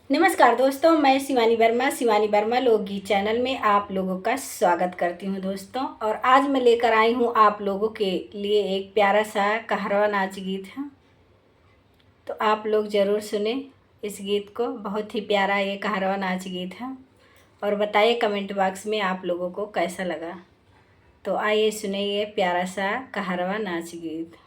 नमस्कार दोस्तों, मैं शिवानी वर्मा लोकगीत चैनल में आप लोगों का स्वागत करती हूं दोस्तों। और आज मैं लेकर आई हूं आप लोगों के लिए एक प्यारा सा कहरवा नाच गीत है। तो आप लोग ज़रूर सुने इस गीत को। बहुत ही प्यारा ये कहरवा नाच गीत है और बताइए कमेंट बॉक्स में आप लोगों को कैसा लगा। तो आइए सुने ये प्यारा सा कहरवा नाच गीत।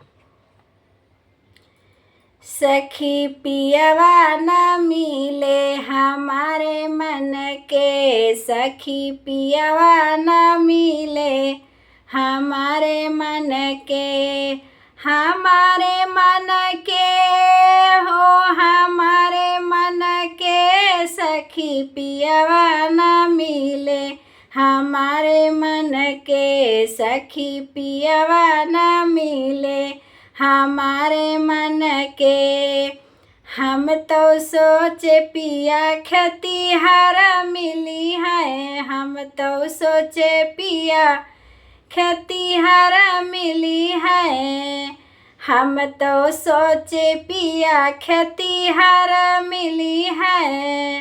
सखी पियवा न मिले हमारे मन के, सखी पियवा न मिले हमारे मन के, हमारे मन के हो हमारे मन के, सखी पियवा न मिले हमारे मन के, सखी पियवा न मिले हमारे मन के। हम तो सोचे पिया खतिहार मिली है, हम तो सोचे पिया खतिहार मिली है, हम तो सोचे पिया खतिहार मिली है।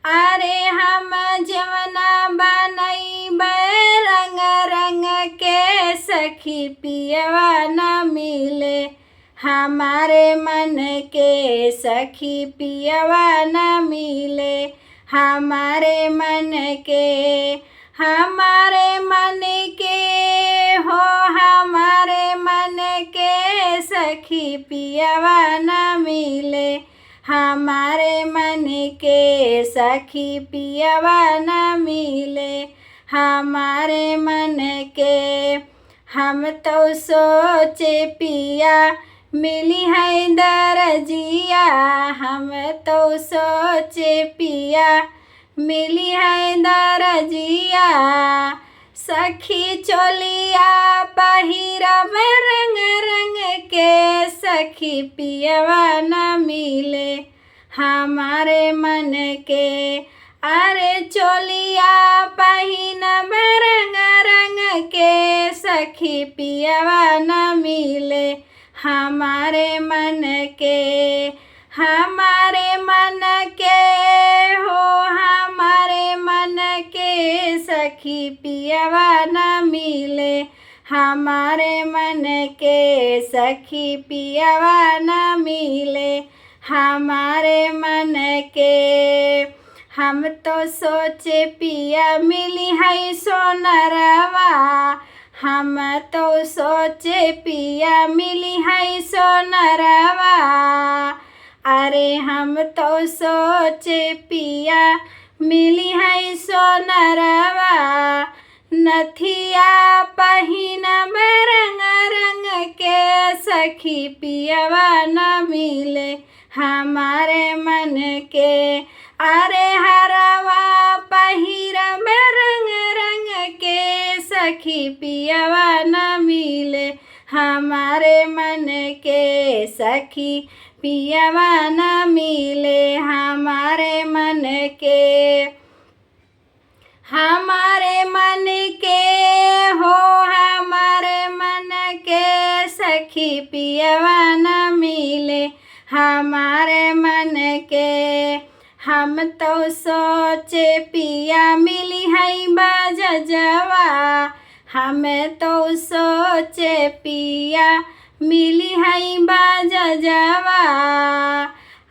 अरे हम जवना बनई रंग रंग के, सखी पियवा न मिले हमारे मन के, सखी पियवा न मिले हमारे मन के, हमारे मन के हो हमारे मन के, सखी पियवा न मिले हमारे मन के, सखी पियवा न मिले हमारे मन के। हम तो सोचे पिया मिली है दरजिया, हम तो सोचे पिया मिली है दरजिया, सखी चोलिया पहिरब रंग रंग के, सखी पियवा न मिले हमारे मन के। अरे चोलिया पहिनब रंग रंग के, सखी पियवा न मिले हमारे मन के, हमारे मन के हो हमारे मन के, सखी पियवा न मिले हमारे मन के, सखी पियवा न मिले हमारे मन के। हम तो सोचे पिया मिली है सोनरवा, हम तो सोचे पिया मिली है सोनरवा, अरे हम तो सोचे पिया मिली है सोनरवा, नथिया पहिनब रंग रंग के, सखी पियवा न मिले हमारे मन के। अरे हरवा पहिरब रंग रंग के, सखी पियवा न मिले हमारे मन के, सखी पियवा न मिले हमारे मन के, हमारे मन के हो हमारे मन के, सखी पियवा न मिले हमारे मन के। हम तो सोचे पिया मिली है बजजवा, हम तो सोचे पिया मिली है बजजवा,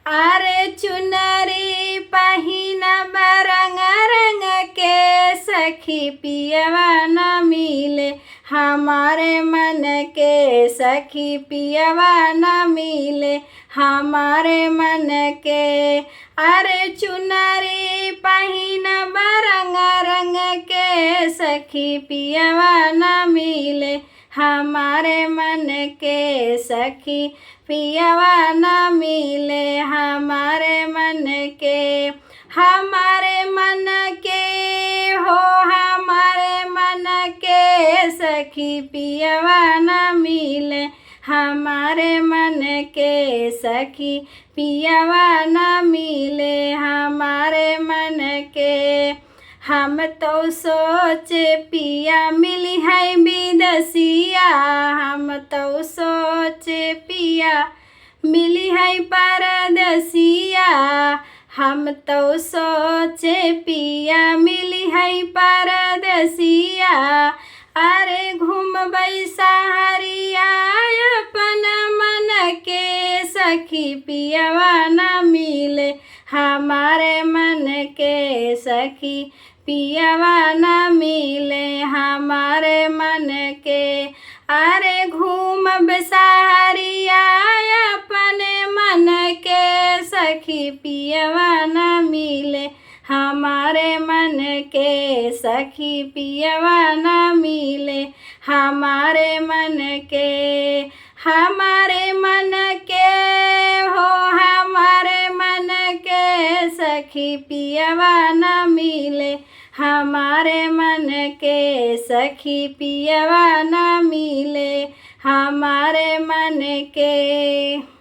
अरे चुनरी पहिनब रंग रंग के, सखी पियवा न मिले हमारे मन के, सखी पियवा न मिले हमारे मन के। अरे चुनरी पहिनब रंग रंग के, सखी पियवा न मिले हमारे मन के, सखी पियवा न मिले हमारे मन के, हमारे मन के हो हमारे मन के, सखी पियवा न मिले हमारे मन के, सखी पियवा न मिले हमारे मन के। हम तो सोचे पिया मिली है विदेशिया, हम तो सोचे पिया मिली है परदेसिया, हम तो सोचे पिया मिली है परदेसिया, अरे घूमबै सहरिया अपन मन के सखी पियवा न मिले, हमारे मन के सखी पियवा न मिले हमारे मन के। अरे घूमब सहरिया अपने मन के सखी पियवा न मिले, हमारे मन के सखी पियवा न मिले हमारे मन के। हमारे मन के हो हमारे मन के सखी पियवा न मिले, हमारे मन के सखी पियवा न मिले हमारे मन के।